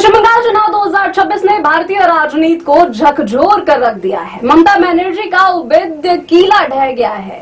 पश्चिम बंगाल चुनाव 2026 ने भारतीय राजनीति को झकझोर कर रख दिया है। ममता बनर्जी का उबिद कीला ढह गया है।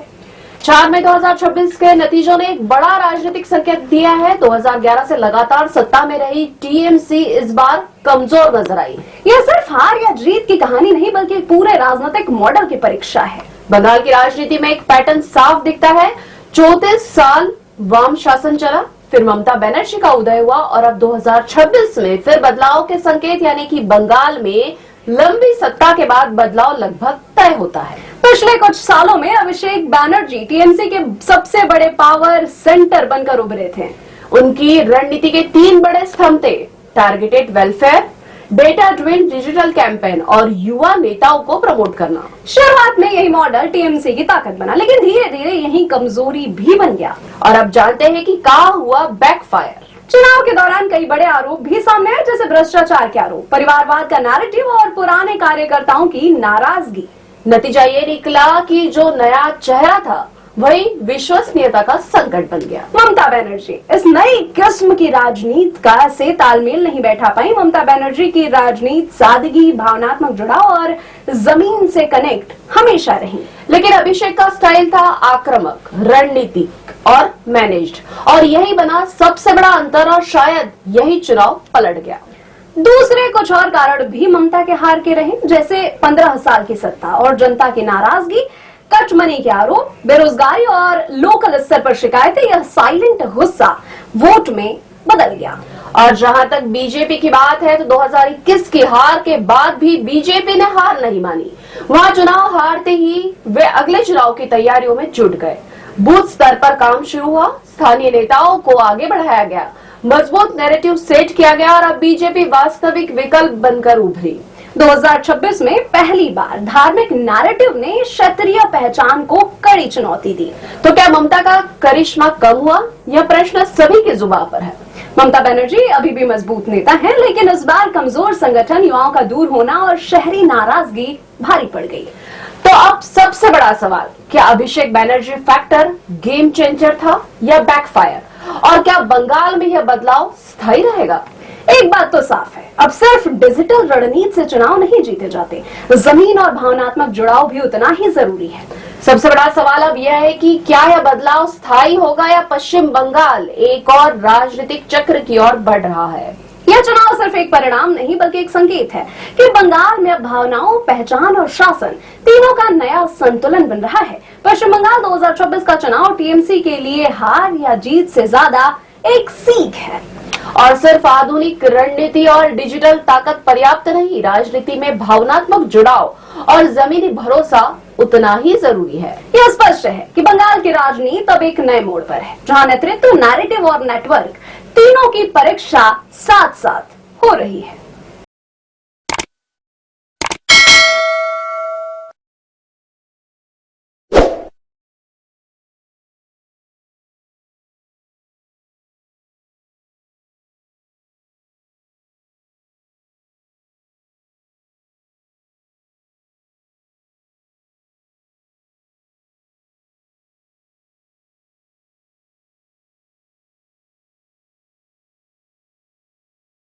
4 मई 2026 के नतीजों ने एक बड़ा राजनीतिक संकेत दिया है। 2011 से लगातार सत्ता में रही टीएमसी इस बार कमजोर नजर आई। यह सिर्फ हार या जीत की कहानी नहीं बल्कि पूरे राजनीतिक मॉडल की परीक्षा है। बंगाल की राजनीति में एक पैटर्न साफ दिखता है। 34 साल वाम शासन चला, फिर ममता बनर्जी का उदय हुआ और अब 2026 में फिर बदलाव के संकेत, यानी कि बंगाल में लंबी सत्ता के बाद बदलाव लगभग तय होता है। पिछले कुछ सालों में अभिषेक बैनर्जी टीएमसी के सबसे बड़े पावर सेंटर बनकर उभरे थे। उनकी रणनीति के 3 बड़े स्तंभ थे: targeted welfare, data driven digital campaign और युवा नेताओं को प्रमोट करना। शुरुआत में यही मॉडल टीएमसी की ताकत बना, लेकिन धीरे धीरे यही कमजोरी भी बन गया। और अब जानते हैं कि क्या हुआ बैकफायर। चुनाव के दौरान कई बड़े आरोप भी सामने आए, जैसे भ्रष्टाचार के आरोप, परिवारवाद का नैरेटिव और पुराने कार्यकर्ताओं की नाराजगी। नतीजा ये निकला कि जो नया चेहरा था वही विश्वसनीयता का संकट बन गया। ममता बनर्जी इस नई किस्म की राजनीति का से तालमेल नहीं बैठा पाई। ममता बनर्जी की राजनीति सादगी, भावनात्मक जुड़ाव और जमीन से कनेक्ट हमेशा रही। लेकिन अभिषेक का स्टाइल था आक्रामक, रणनीतिक और मैनेज्ड, और यही बना सबसे बड़ा अंतर और शायद यही चुनाव पलट गया। दूसरे कुछ और कारण भी ममता के हार के रहे, जैसे 15 साल की सत्ता और जनता की नाराजगी, कच मनी के आरोप, बेरोजगारी और लोकल स्तर पर शिकायतें। यह साइलेंट गुस्सा वोट में बदल गया। और जहां तक बीजेपी की बात है तो 2021 की हार के बाद भी बीजेपी ने हार नहीं मानी। वहां चुनाव हारते ही वे अगले चुनाव की तैयारियों में जुट गए। बूथ स्तर पर काम शुरू हुआ, स्थानीय नेताओं को आगे बढ़ाया गया, मजबूत नैरेटिव सेट किया गया और अब बीजेपी वास्तविक विकल्प बनकर उभरी। 2026 में पहली बार धार्मिक नैरेटिव ने क्षत्रिय पहचान को कड़ी चुनौती दी। तो क्या ममता का करिश्मा कम हुआ? यह प्रश्न सभी की जुबान पर है। ममता बनर्जी अभी भी मजबूत नेता हैं, लेकिन इस बार कमजोर संगठन, युवाओं का दूर होना और शहरी नाराजगी भारी पड़ गई। तो अब सबसे बड़ा सवाल, क्या Abhishek Banerjee factor game changer था या बैकफायर? और क्या बंगाल में यह बदलाव स्थायी रहेगा? एक बात तो साफ है, अब सिर्फ डिजिटल रणनीति से चुनाव नहीं जीते जाते, जमीन और भावनात्मक जुड़ाव भी उतना ही जरूरी है। सबसे बड़ा सवाल अब यह है कि क्या यह बदलाव स्थायी होगा या पश्चिम बंगाल एक और राजनीतिक चक्र की ओर बढ़ रहा है। यह चुनाव सिर्फ एक परिणाम नहीं बल्कि एक संकेत है कि बंगाल में अब भावनाओं, पहचान और शासन तीनों का नया संतुलन बन रहा है। पश्चिम बंगाल 2024 का चुनाव टीएमसी के लिए हार या जीत से ज्यादा एक सीख है। और सिर्फ आधुनिक रणनीति और डिजिटल ताकत पर्याप्त नहीं, राजनीति में भावनात्मक जुड़ाव और जमीनी भरोसा उतना ही जरूरी है। यह स्पष्ट है कि बंगाल की राजनीति अब एक नए मोड़ पर है, जहां नेतृत्व, नैरेटिव और नेटवर्क तीनों की परीक्षा साथ साथ हो रही है।